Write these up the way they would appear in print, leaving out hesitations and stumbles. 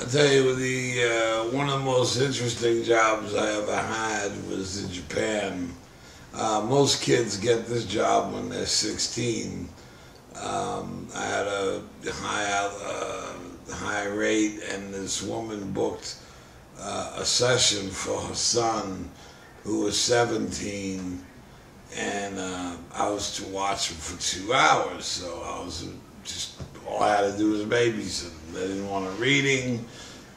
I tell you, one of the most interesting jobs I ever had was in Japan. Most kids get this job when they're 16. I had a high rate, and this woman booked a session for her son, who was 17, and I was to watch him for 2 hours. So I was just, all I had to do was babysit him. They didn't want a reading,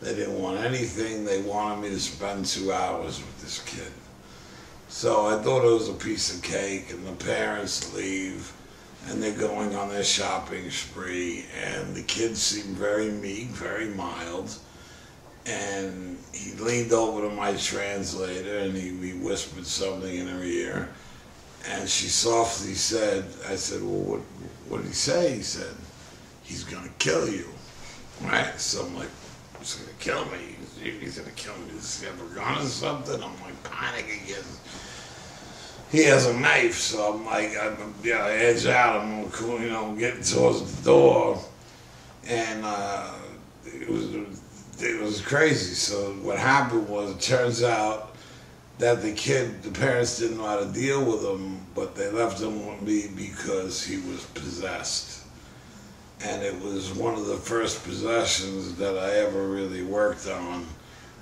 they didn't want anything. They wanted me to spend 2 hours with this kid. So I thought it was a piece of cake, and the parents leave, and they're going on their shopping spree, and the kid seemed very meek, very mild, and he leaned over to my translator, and he whispered something in her ear, and she softly said, I said, well, what did he say? He said, he's gonna kill you, right? So I'm like, he's gonna kill me? He's gonna kill me? Does he have a gun or something? I'm like panicking again. He has a knife, so I'm like, I edge out, I'm getting towards the door, and it was crazy. So what happened was, it turns out that the parents didn't know how to deal with him, but they left him with me because he was possessed. And it was one of the first possessions that I ever really worked on.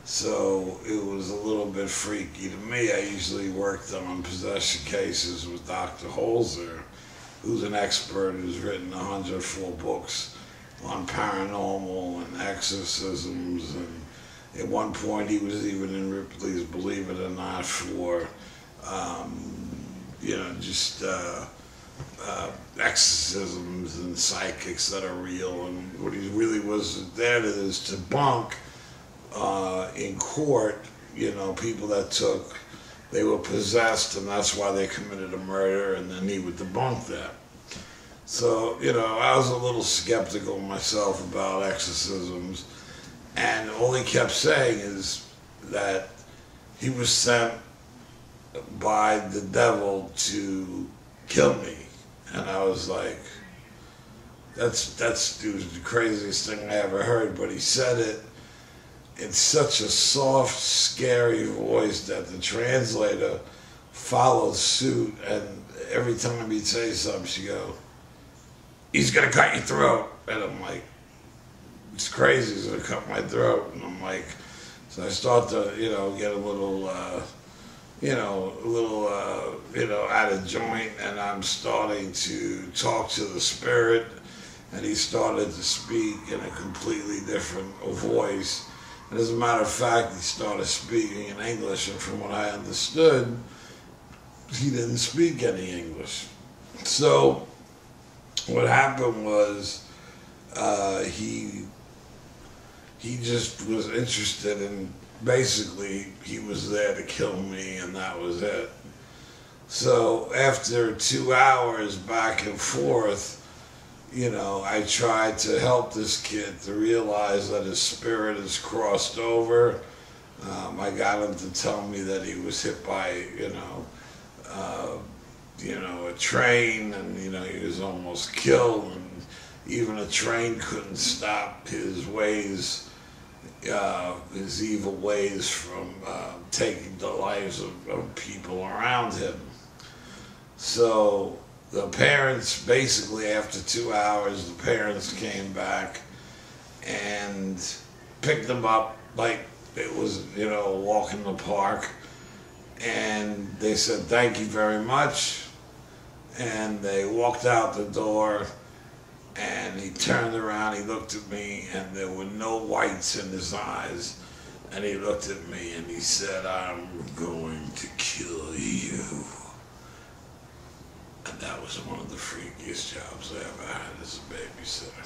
So it was a little bit freaky to me. I usually worked on possession cases with Dr. Holzer, who's an expert who's written 104 books on paranormal and exorcisms. And at one point he was even in Ripley's Believe It or Not for, exorcisms and psychics that are real. And what he really was there to is to debunk in court, people that they were possessed, and that's why they committed a murder, and then he would debunk that. So, I was a little skeptical myself about exorcisms, and all he kept saying is that he was sent by the devil to kill me. And I was like, it was the craziest thing I ever heard, but he said it in such a soft, scary voice that the translator followed suit, and every time he'd say something, she'd go, he's gonna cut your throat. And I'm like, it's crazy, he's gonna cut my throat. And I'm like, so I start to, get a little, out of joint, and I'm starting to talk to the spirit, and he started to speak in a completely different voice. And as a matter of fact, he started speaking in English, and from what I understood, he didn't speak any English. So what happened was, he just was interested in, basically, he was there to kill me, and that was it. So after 2 hours back and forth, I tried to help this kid to realize that his spirit has crossed over. I got him to tell me that he was hit by, a train, and, he was almost killed, and even a train couldn't stop his ways, his evil ways from taking the lives of people around him. So the parents, basically after 2 hours, the parents came back and picked them up like it was, a walk in the park. And they said, thank you very much. And they walked out the door, and he turned around, he looked at me, and there were no whites in his eyes. And he looked at me and he said, I'm going to kill you. And that was one of the freakiest jobs I ever had as a babysitter.